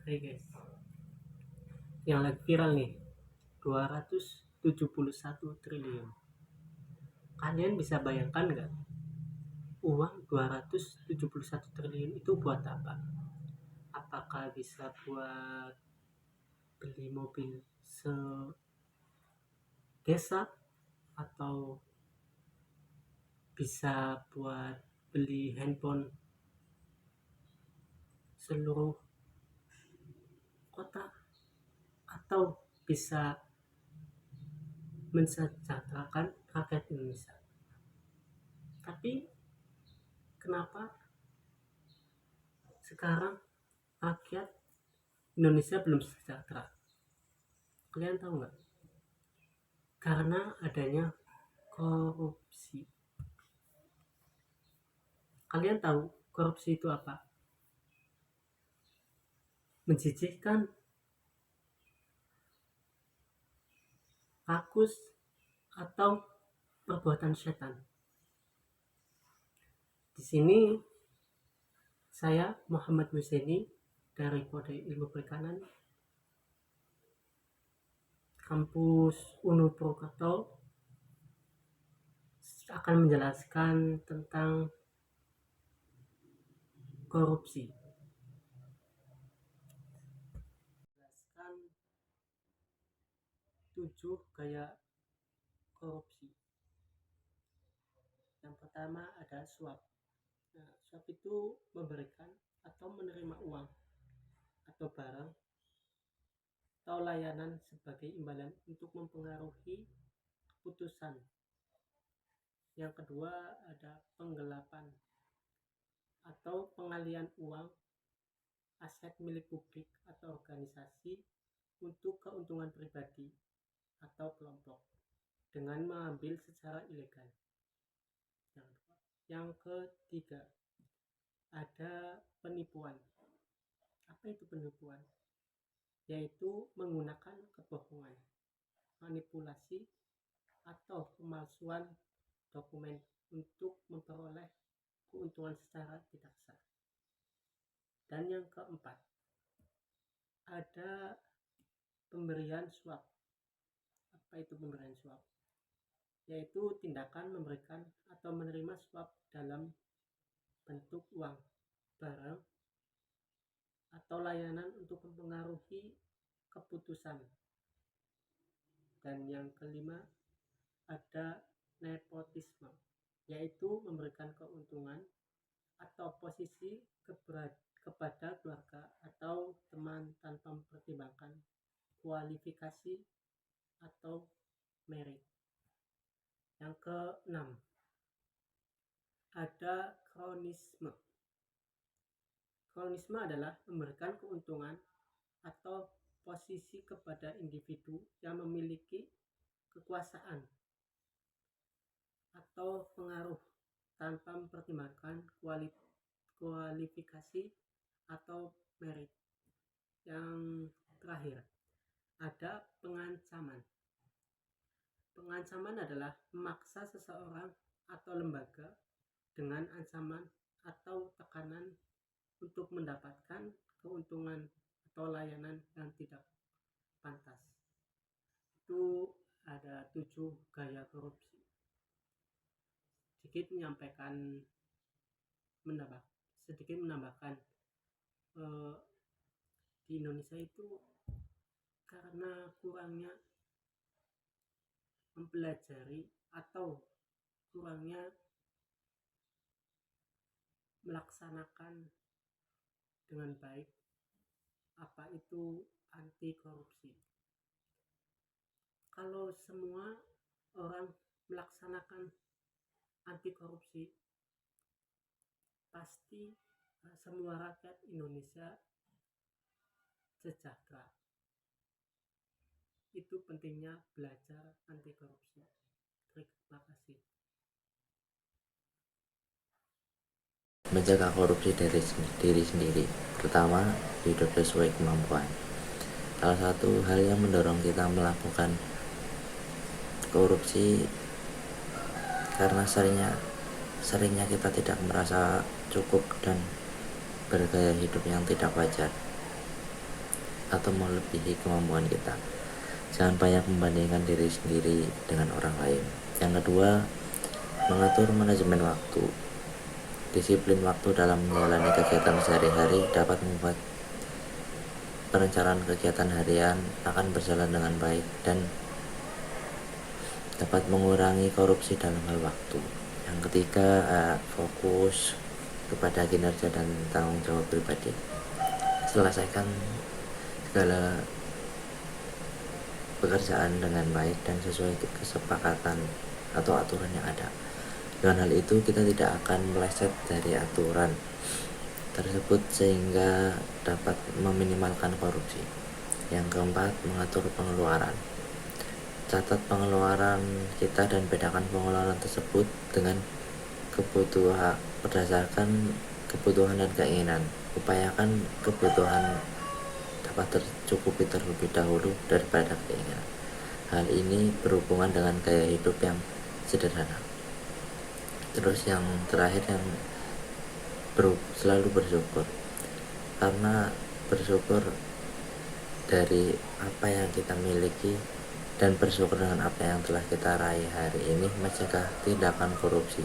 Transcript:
Hai guys, yang lagi viral nih, 271 triliun. Kalian bisa bayangkan nggak, uang 271 triliun itu buat apa? Apakah bisa buat beli mobil desa, atau bisa buat beli handphone seluruh kota, atau bisa mensejahterakan rakyat Indonesia? Tapi kenapa sekarang rakyat Indonesia belum sejahtera? Kalian tahu nggak? Karena adanya korupsi. Kalian tahu korupsi itu apa? Menjijikkan, rakus, atau perbuatan setan. Di sini saya Muhammad Husseini dari Kode Ilmu Perikanan kampus Unul Purwokerto akan menjelaskan tentang korupsi. Menjelaskan 7 gaya korupsi. Yang pertama ada suap. Nah, suap itu memberikan atau menerima uang atau barang atau layanan sebagai imbalan untuk mempengaruhi keputusan. Yang kedua ada penggelapan atau pengalian uang aset milik publik atau organisasi untuk keuntungan pribadi atau kelompok dengan mengambil secara ilegal. Yang ketiga ada penipuan. Apa itu penipuan? Yaitu menggunakan kebohongan, manipulasi, atau pemalsuan dokumen untuk memperoleh keuntungan secara tidak sah. Dan yang keempat ada pemberian suap. Apa itu pemberian suap? Yaitu tindakan memberikan atau menerima suap dalam bentuk uang, barang, atau layanan untuk mempengaruhi keputusan. Dan yang kelima ada nepotisme, yaitu memberikan keuntungan atau posisi kepada keluarga atau teman tanpa mempertimbangkan kualifikasi atau merit. Yang keenam ada kronisme. Kronisme adalah memberikan keuntungan atau posisi kepada individu yang memiliki kekuasaan atau pengaruh tanpa mempertimbangkan kualifikasi atau merit. Yang terakhir ada pengancaman. Pengancaman adalah memaksa seseorang atau lembaga dengan ancaman atau tekanan untuk mendapatkan keuntungan atau layanan yang tidak pantas. Itu ada 7 gaya korupsi. Sedikit menambahkan di Indonesia itu karena kurangnya mempelajari atau kurangnya melaksanakan dengan baik apa itu anti korupsi. Kalau semua orang melaksanakan anti korupsi, pasti semua rakyat Indonesia sejahtera. Itu pentingnya belajar anti korupsi. Terima kasih. Mencegah korupsi dari diri sendiri. Pertama, hidup sesuai kemampuan. Salah satu hal yang mendorong kita melakukan korupsi karena seringnya kita tidak merasa cukup dan bergaya hidup yang tidak wajar. atau melebihi kemampuan kita. Jangan banyak membandingkan diri sendiri dengan orang lain. Yang kedua, mengatur manajemen waktu. Disiplin waktu dalam menjalani kegiatan sehari-hari dapat membuat perencanaan kegiatan harian akan berjalan dengan baik dan dapat mengurangi korupsi dalam hal waktu. Yang ketiga, fokus kepada kinerja dan tanggung jawab pribadi. Selesaikan segala pekerjaan dengan baik dan sesuai kesepakatan atau aturan yang ada. Dengan hal itu kita tidak akan meleset dari aturan tersebut sehingga dapat meminimalkan korupsi. Yang keempat, mengatur pengeluaran. Catat pengeluaran kita dan bedakan pengeluaran tersebut dengan kebutuhan berdasarkan kebutuhan dan keinginan. Upayakan kebutuhan dapat tercukupi terlebih dahulu daripada keinginan. Hal ini berhubungan dengan gaya hidup yang sederhana. Terus yang terakhir, yang selalu bersyukur, karena bersyukur dari apa yang kita miliki dan bersyukur dengan apa yang telah kita raih hari ini mencegah tindakan korupsi